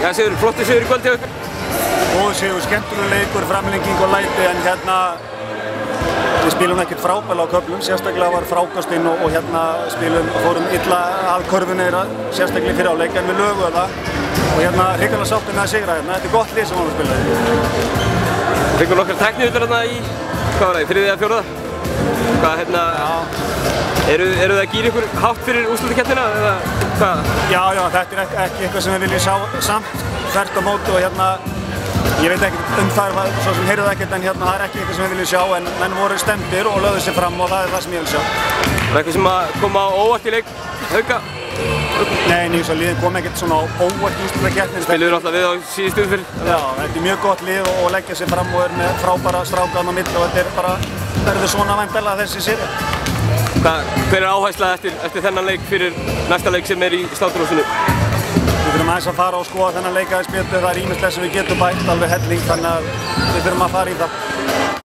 Já, sigur, flottur sigur í kvöld hjá ykkur. Góður sigur, skemmtilegur leikur, framlenging og læti, en hérna við spilum ekkert frábæla á köflum, sérstaklega var frákastinn og hérna fórum illa af körfunni sérstaklega fyrir áleik, en við lögum það og hérna hrikalega sáttum með að sigra hérna. Þetta er gott lið sem við spilaði. Fengum nokkar tæknivillir hérna í, hvað var það, þriðja eða fjórða? Hvað, hérna, eru það að gýra ykkur hátt fyrir úrslitakeppnina eða hvað? Já, þetta er ekki eitthvað sem við viljum sjá samt, þvert á móti og hérna ég veit ekkert það, svo sem heyrðu það ekkert, en hérna það er ekki eitthvað sem við viljum sjá, en menn voru stemdir og lögðu sér fram og það er það sem ég vil sjá. Var það eitthvað sem að koma á óvart í leik Hauka? Nei, nýjus að liðin kom ekkert svona á óvart í úrslitakeppninni. Spiluðu náttúrulega við á síðustu umferð? Já, þetta er mjög gott lið og leggja sér fram og er með frábæra stráka á milli og þetta er bara, verður svona væntanlega þessi sería. Hver er áhersla eftir þennan leik fyrir næsta leik sem er í Sláturhúsinu? Við þurfum aðeins að fara og skoða þennan leik aðeins betur, það er ýmislegt sem við getum bætt alveg helling, þannig að við þurfum að fara í það.